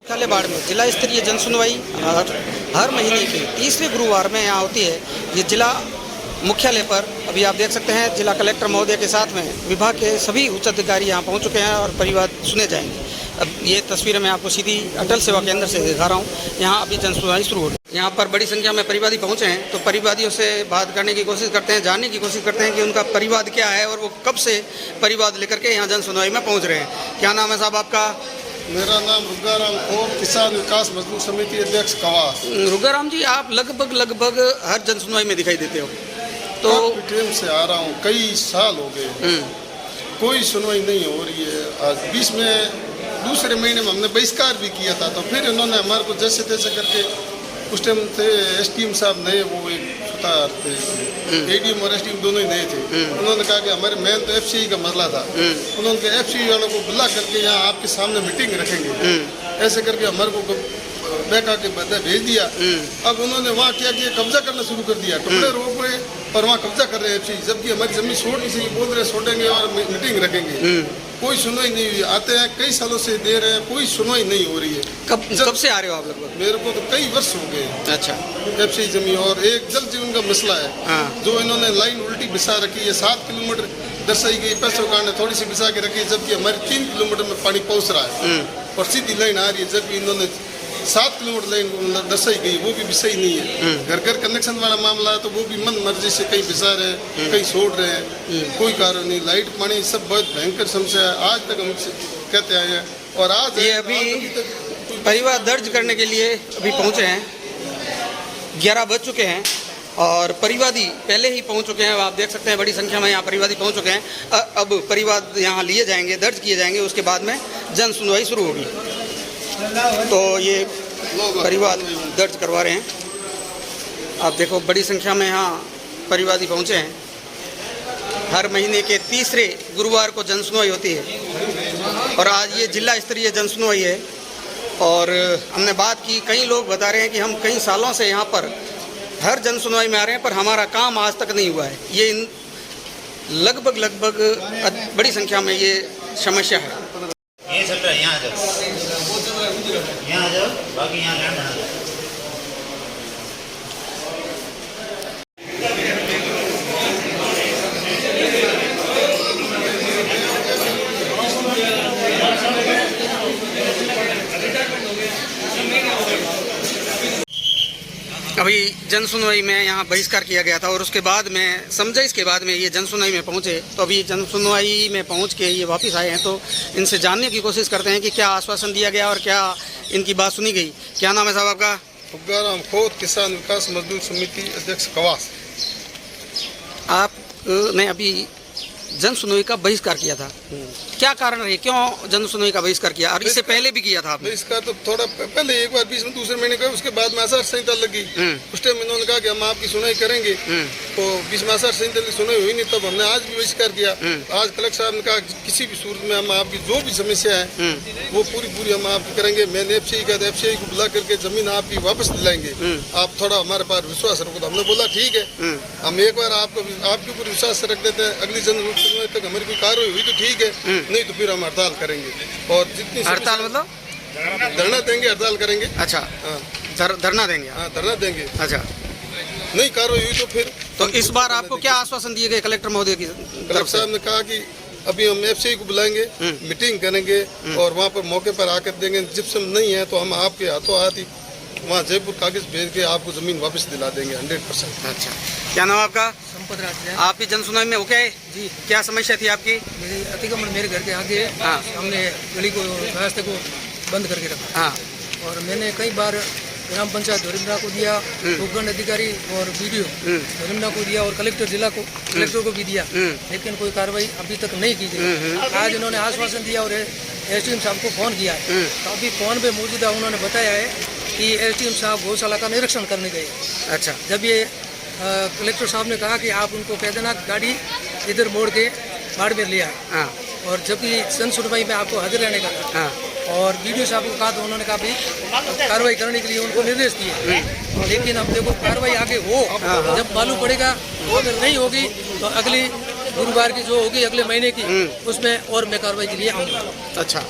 बाड़ में जिला स्तरीय जन सुनवाई हर महीने के तीसरे गुरुवार में यहाँ होती है। ये जिला मुख्यालय पर अभी आप देख सकते हैं जिला कलेक्टर महोदय के साथ में विभाग के सभी उच्च अधिकारी यहाँ पहुँच चुके हैं और परिवाद सुने जाएंगे। अब ये तस्वीरें मैं आपको सीधी अटल सेवा केंद्र से दिखा रहा हूँ। यहाँ अभी जन सुनवाई शुरू हो गई। यहाँ पर बड़ी संख्या में परिवादी पहुँचे हैं, तो परिवादियों से बात करने की कोशिश करते हैं, जानने की कोशिश करते हैं कि उनका परिवाद क्या है और वो कब से परिवाद लेकर के यहाँ जन सुनवाई में पहुँच रहे हैं। क्या नाम है साहब आपका? मेरा नाम रुगाराम और किसान विकास मजदूर समिति अध्यक्ष कवास। रुगाराम जी, आप लगभग हर जन सुनवाई में दिखाई देते हो। तो पीटीएम से आ रहा हूँ, कई साल हो गए, कोई सुनवाई नहीं हो रही है। आज बीच में दूसरे महीने में हमने बहिष्कार भी किया था, तो फिर इन्होंने हमारे को जैसे तैसे करके, उस टाइम थे एसडीएम साहब नए, वो एक सुतार थे, एडीएम और एसडीएम दोनों ही नए थे। उन्होंने कहा कि हमारे मेन तो एफसीआई का मसला था। उन्होंने कहा एफसीआई वालों को बुला करके यहाँ आपके सामने मीटिंग रखेंगे, ऐसे करके हमारे को बैठा के भेज दिया। अब उन्होंने वहाँ क्या किया, कब्जा करना शुरू कर दिया, टुकड़े रोक रहे और वहाँ कब्जा कर रहे हैं एफसीआई, जबकि हमारी जमीन छोड़ नहीं सही, बोल रहे छोड़ेंगे और मीटिंग रखेंगे। कोई सुनवाई नहीं हुई। आते हैं कई सालों से दे रहे हैं, कोई सुनवाई नहीं हो रही है। कब से आ रहे हो आप लगभग? मेरे को तो कई वर्ष हो गए। अच्छा। एफसीआई जमीन और एक जल जीवन का मसला है। हाँ। जो इन्होंने लाइन उल्टी बिछा रखी है, 7 किलोमीटर दर्शाई गई, पैसों कारण थोड़ी सी बिछा के रखी है, जबकि हमारे 3 किलोमीटर में पानी पहुँच रहा है और सीधी लाइन आ रही है, जबकि इन्होंने 7 किलोमीटर लाइन दर्शाई गई, वो भी सही नहीं है। घर घर कनेक्शन वाला मामला है, तो वो भी मन मर्जी से कहीं बिछा रहे हैं, कहीं छोड़ रहे हैं, कोई कारण नहीं। लाइट पानी सब बहुत भयंकर समस्या है, आज तक हम कहते आए हैं। और आज ये अभी परिवार दर्ज करने के लिए अभी पहुंचे हैं, 11 बज चुके हैं और परिवादी पहले ही पहुंच चुके हैं। आप देख सकते हैं बड़ी संख्या में यहाँ परिवादी पहुंच चुके हैं। अब परिवाद यहाँ लिए जाएंगे, दर्ज किए जाएंगे, उसके बाद में जन सुनवाई शुरू होगी। तो ये परिवाद दर्ज करवा रहे हैं। आप देखो बड़ी संख्या में यहाँ परिवादी पहुँचे हैं। हर महीने के तीसरे गुरुवार को जन सुनवाई होती है और आज ये जिला स्तरीय जन सुनवाई है। और हमने बात की, कई लोग बता रहे हैं कि हम कई सालों से यहाँ पर हर जन सुनवाई में आ रहे हैं, पर हमारा काम आज तक नहीं हुआ है। ये लगभग बड़ी संख्या में ये समस्या है। ये चल रहा है, यहाँ आ जाओ, बाकी यहाँ लैंड बना दो। अभी जन सुनवाई में यहाँ बहिष्कार किया गया था और उसके बाद में समझाइश के बाद में ये जन सुनवाई में पहुँचे। तो अभी जन सुनवाई में पहुँच के ये वापस आए हैं, तो इनसे जानने की कोशिश करते हैं कि क्या आश्वासन दिया गया और क्या इनकी बात सुनी गई। क्या नाम है साहब आपका? रुगाराम खोद, किसान विकास मजदूर समिति अध्यक्ष कवास। आपने अभी जन सुनवाई का बहिष्कार किया था, क्या कारण है, क्यों जन सुनवाई का बहिष्कार किया? और इससे पहले भी किया था आपने? बहिष्कार तो थोड़ा पहले एक बार बीच में दूसरे महीने का, उसके बाद में आचार संहिता लगी। उस टाइम इन्होंने कहा कि हम आपकी सुनवाई करेंगे, तो बीच में आचार संहिता की सुनवाई हुई नहीं, तब हमने आज भी बहिष्कार किया। आज कलेक्टर साहब ने कहा किसी भी सूरत में हम आपकी जो भी समस्या है वो पूरी हम आपकी करेंगे। मैंने एफसीआई का एफसीआई को बुला करके जमीन आपकी वापस दिलाएंगे, आप थोड़ा हमारे पास विश्वास रखो। तो हमने बोला ठीक है, हम एक बार आपके ऊपर विश्वास रख देते हैं, अगली जन सुनवाई तक हमारी कोई कार्रवाई हुई तो ठीक है, नहीं तो फिर हम हड़ताल करेंगे। और जितनी हड़ताल मतलब धरना देंगे, हड़ताल करेंगे। अच्छा, धरना देंगे? हाँ, धरना देंगे। अच्छा, नहीं कार्रवाई हुई तो फिर। तो इस बार आपको क्या आश्वासन दिए गए कलेक्टर महोदय की कलेक्टर साहब ने कहा कि अभी हम एफसीआई को बुलाएंगे, मीटिंग करेंगे और वहाँ पर मौके पर आकर देंगे। जिप्सम नहीं है तो हम आपके हाथों हाथ ही वहाँ जयपुर कागज भेज के आपको जमीन वापस दिला देंगे 100%। अच्छा, क्या नाम आपका? संपत राज। आपकी जन सुनवाई में ओके है जी? क्या समस्या थी आपकी? मेरी अतिक्रमण मेरे घर के आगे, हाँ, हमने गली को, रास्ते को बंद करके रखा। हाँ, और मैंने कई बार ग्राम पंचायत धोरिमरा को दिया, उपखंड अधिकारी और बीडीओ धोरिमरा को दिया और कलेक्टर जिला को, कलेक्टर को भी दिया, लेकिन कोई कार्रवाई अभी तक नहीं की गई। आज इन्होंने आश्वासन दिया और एसडीएम साहब को फोन किया है, तो अभी फोन पे मौजूदा उन्होंने बताया है कि एसडीएम साहब गौशाला का निरीक्षण करने गए। अच्छा, जब ये कलेक्टर साहब ने कहा कि आप उनको कह देना गाड़ी इधर मोड़ के बाड़मेर ले आए। हाँ, और जबकि जन सुनवाई में आपको हाजिर रहने का था। हाँ, और बीडीओ साहब को कहा तो उन्होंने कहा भाई कार्रवाई करने के लिए उनको निर्देश दिए, लेकिन अब देखो कार्रवाई आगे हो, जब मालूम पड़ेगा। अगर नहीं होगी तो अगली गुरुवार की जो होगी अगले महीने की, उसमें और मैं कार्रवाई के लिए आऊँगा। अच्छा।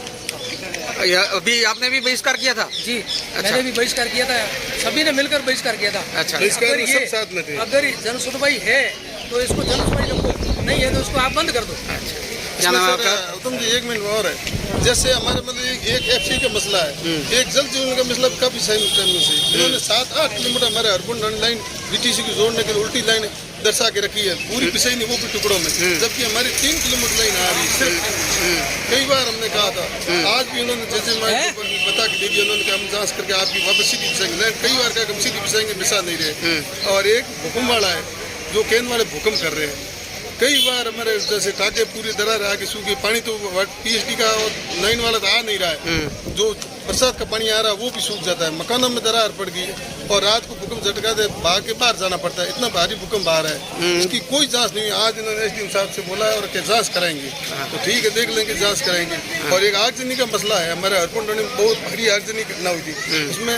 अभी आपने भी बहिष्कार किया था? जी, मैंने भी बहिष्कार किया था, सभी ने मिलकर बहिष्कार किया था। अच्छा, बहिष्कार अगर में ये- सब साथ में थे। अगर जन सुनवाई है तो इसको जन सुनवाई रखो, नहीं है तो इसको आप बंद कर दो। क्या नाम है इसमें आपका? सर, उत्तम जी, एक मिनट और है। जैसे हमारे मतलब एक एफसी का मसला है, एक जल जीवन का मसला काफी सही टाइम से इन्होंने 7-8 किलोमीटर हमारे हरपुर लाइन बीटीसी को जोड़ने के लिए उल्टी लाइन दर्शा के रखी है, पूरी पिसई नहीं, वो भी टुकड़ों में, जबकि हमारी 3 किलोमीटर लाइन आ रही है सिर्फ। कई बार हमने कहा था, आज भी उन्होंने जैसे बता के दे दिया, उन्होंने कहा हम जांच करके आपकी वापस सीधी पिसाएंगे लाइन। कई बार कहा हम सीधी पिसाएंगे, पिसा नहीं रहे। और एक भूकंप वाला है जो केन वाले भूकंप कर रहे हैं। कई बार हमारे जैसे टाके पूरी दरार आके सूखी, पानी तो पीएचडी का और 9 वाला तो आ नहीं रहा है, जो बरसात का पानी आ रहा है वो भी सूख जाता है, मकानों में दरार पड़ गई है और रात को भूकंप झटका दे भाग के बाहर जाना पड़ता है, इतना भारी भूकंप आ रहा है। इसकी कोई जांच नहीं हुई। आज इन्होंने एसडीएम साहब से बोला है और कि जांच कराएंगे, तो ठीक है, देख लेंगे, जांच कराएंगे। और एक आगजनी का मसला है, हमारे हरपुर में बहुत भारी आगजनी घटना हुई थी, उसमें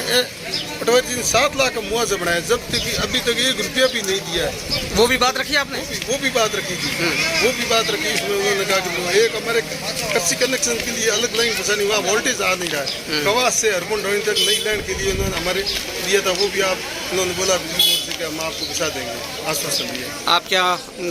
पटवारी जी ने 7 लाख का मुआवजा बनाया, जब तक अभी तक 1 रुपया भी नहीं दिया है। वो भी बात रखी आपने? वो भी बात रखी थी, वो भी बात रखी। इसमें उन्होंने कहा कि एक हमारे कच्ची कनेक्शन के लिए अलग लाइन फंसानी, वहाँ वोल्टेज आ नहीं रहा है। कवास से हरपुर ड्राइंग तक नई लाइन के लिए उन्होंने हमारे दिया था, वो भी आप उन्होंने बोला बिजली बोर्ड से कि हम आपको घुसा देंगे, आश्वासन दिया। आप क्या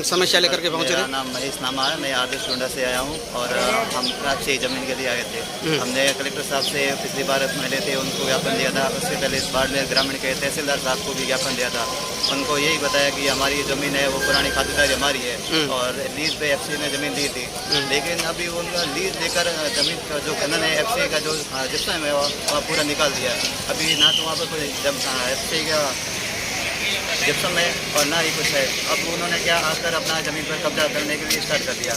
समस्या लेकर के पहुंचे मेरा थे? नाम महेश नामा है, मैं आदर्श टोंडा से आया हूँ और हम अच्छी ज़मीन के लिए आए थे। हमने कलेक्टर साहब से पिछली बार मिले थे, उनको ज्ञापन दिया था। उससे पहले बाड़मेर ग्रामीण के तहसीलदार साहब को भी ज्ञापन दिया था। उनको यही बताया कि हमारी ज़मीन है वो पुरानी खातेदारी हमारी है और लीज पे एफसी ने ज़मीन दी थी, लेकिन अभी उनका लीज लेकर ज़मीन का जो उन्होंने एफसी का जो जिसम है वह पूरा निकाल दिया। अभी ना तो वहाँ पर कोई एफसी का जिप्सम है और ना ही कुछ है। अब उन्होंने क्या आकर अपना ज़मीन पर कब्जा करने के लिए स्टार्ट कर दिया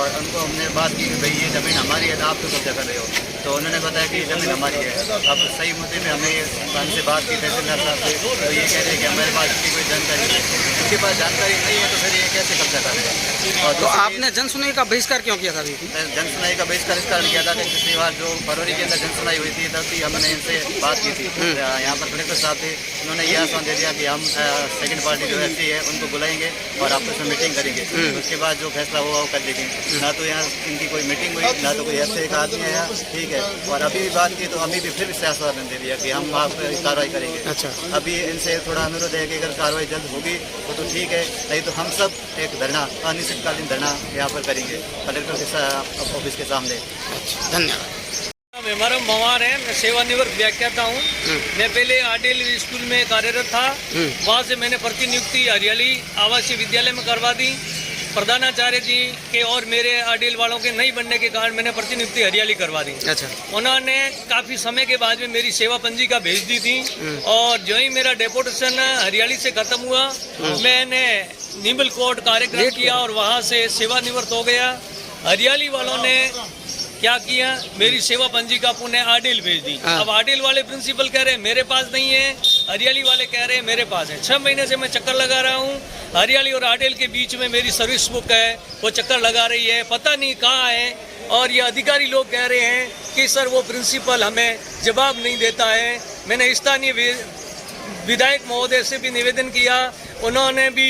और उनको हमने बात की कि भाई ये ज़मीन हमारी है तो आप क्यों कब्जा कर रहे हो, तो उन्होंने बताया कि ये ज़मीन हमारी है। अब सही मुद्दे में हमने हमसे बात की तहसीलदार साहब से, तो ये कह रहे हैं कि हमारे पास इसकी कोई जानकारी नहीं है। उनके पास जानकारी नहीं है तो फिर ये कैसे कब्जा कर रहे हैं। और तो आपने जन सुनवाई का बहिष्कार क्यों किया था अभी? जन सुनाई का बहिष्कार इस कारण किया था कि पिछली बार जो फरवरी के अंदर जन सुनाई हुई थी, तब भी हमने इनसे बात की थी। यहाँ पर कलेक्टर साहब थे, उन्होंने ये आश्वासन दे दिया कि हम सेकंड पार्टी जो ऐसी है उनको बुलाएंगे और आपस में मीटिंग करेंगे, उसके बाद जो फैसला होगा वो कर देंगे। ना तो यहाँ इनकी कोई मीटिंग हुई, ना तो कोई ऐसे एक आदमी आया, ठीक है। और अभी भी बात की तो अभी भी फिर से आश्वासन दे दिया कि हम आप कार्रवाई करेंगे। अच्छा, अभी इनसे थोड़ा अनुरोध है कि अगर कार्रवाई जल्द होगी तो ठीक है, नहीं तो हम सब एक धरना, अनिश्चितकालीन धरना यहाँ पर करेंगे कलेक्टर के ऑफिस के सामने। धन्यवाद। हमारा मवार है, मैं सेवानिवृत्त व्याख्याता हूँ। मैं पहले आरडीएल स्कूल में कार्यरत था, वहाँ से मैंने प्रतिनियुक्ति हरियाली आवासीय विद्यालय में करवा दी। प्रधानाचार्य जी के और मेरे आरडीएल वालों के नहीं बनने के कारण मैंने प्रतिनियुक्ति हरियाली करवा दी। अच्छा, उन्होंने काफ़ी समय के बाद में मेरी सेवा पंजिका भेज दी थी और जो ही मेरा डेपुटेशन हरियाली से खत्म हुआ, मैंने निबल कोर्ट कार्यक्रम किया और वहाँ से सेवानिवृत्त हो गया। हरियाली वालों ने क्या किया, मेरी सेवा पंजिका पुनः आरडीएल भेज दी। अब आरडीएल वाले प्रिंसिपल कह रहे हैं मेरे पास नहीं है, हरियाली वाले कह रहे हैं मेरे पास है। 6 महीने से मैं चक्कर लगा रहा हूँ, हरियाली और आरडीएल के बीच में मेरी सर्विस बुक है, वो चक्कर लगा रही है, पता नहीं कहाँ है। और ये अधिकारी लोग कह रहे हैं कि सर वो प्रिंसिपल हमें जवाब नहीं देता है। मैंने स्थानीय विधायक महोदय से भी निवेदन किया, उन्होंने भी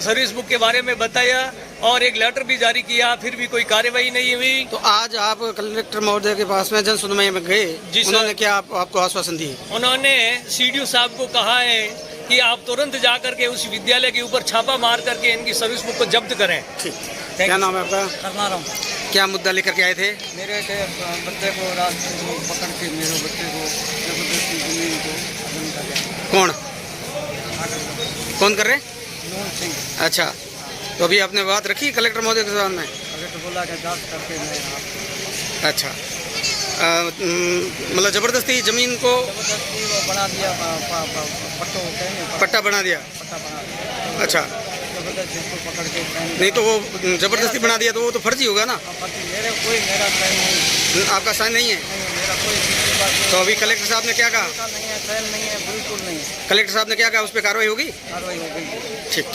सर्विस बुक के बारे में बताया और एक लेटर भी जारी किया, फिर भी कोई कार्यवाही नहीं हुई। तो आज आप कलेक्टर महोदय के पास में जन सुनवाई में गए, जी सर। उन्होंने क्या आपको आश्वासन दिए? उन्होंने सीडीओ साहब को कहा है कि आप तुरंत जा करके उस विद्यालय के ऊपर छापा मार करके इनकी सर्विस बुक को जब्त करें। ठीक, क्या नाम है आपका? करना रहा हूँ। क्या मुद्दा लेकर के आए थे? मेरे बच्चे को रात को पकड़ के मेरे बच्चे को जबरदस्ती जमीन को हजम कर दिया। कौन कौन कर रहे? नून सिंह। अच्छा, तो अभी आपने बात रखी कलेक्टर महोदय के सामने? कलेक्टर बोला कि जांच करके मैं अच्छा, मतलब जबरदस्ती जमीन को जबरदस्ती वो बना दिया, पट्टो कहेंगे, पट्टा बना दिया। पट्टा बना दिया। अच्छा, जबरदस्ती इसको पकड़ के नहीं तो वो जबरदस्ती बना दिया तो वो तो फर्जी होगा ना? मेरा साइन नहीं, आपका साइन नहीं है? मेरा कोई किसी बात तो अभी कलेक्टर साहब ने क्या कहा? नहीं है, साइन नहीं है, बिल्कुल नहीं है। कलेक्टर साहब ने क्या कहा, उस पर कार्रवाई होगी? कार्रवाई हो गई। ठीक।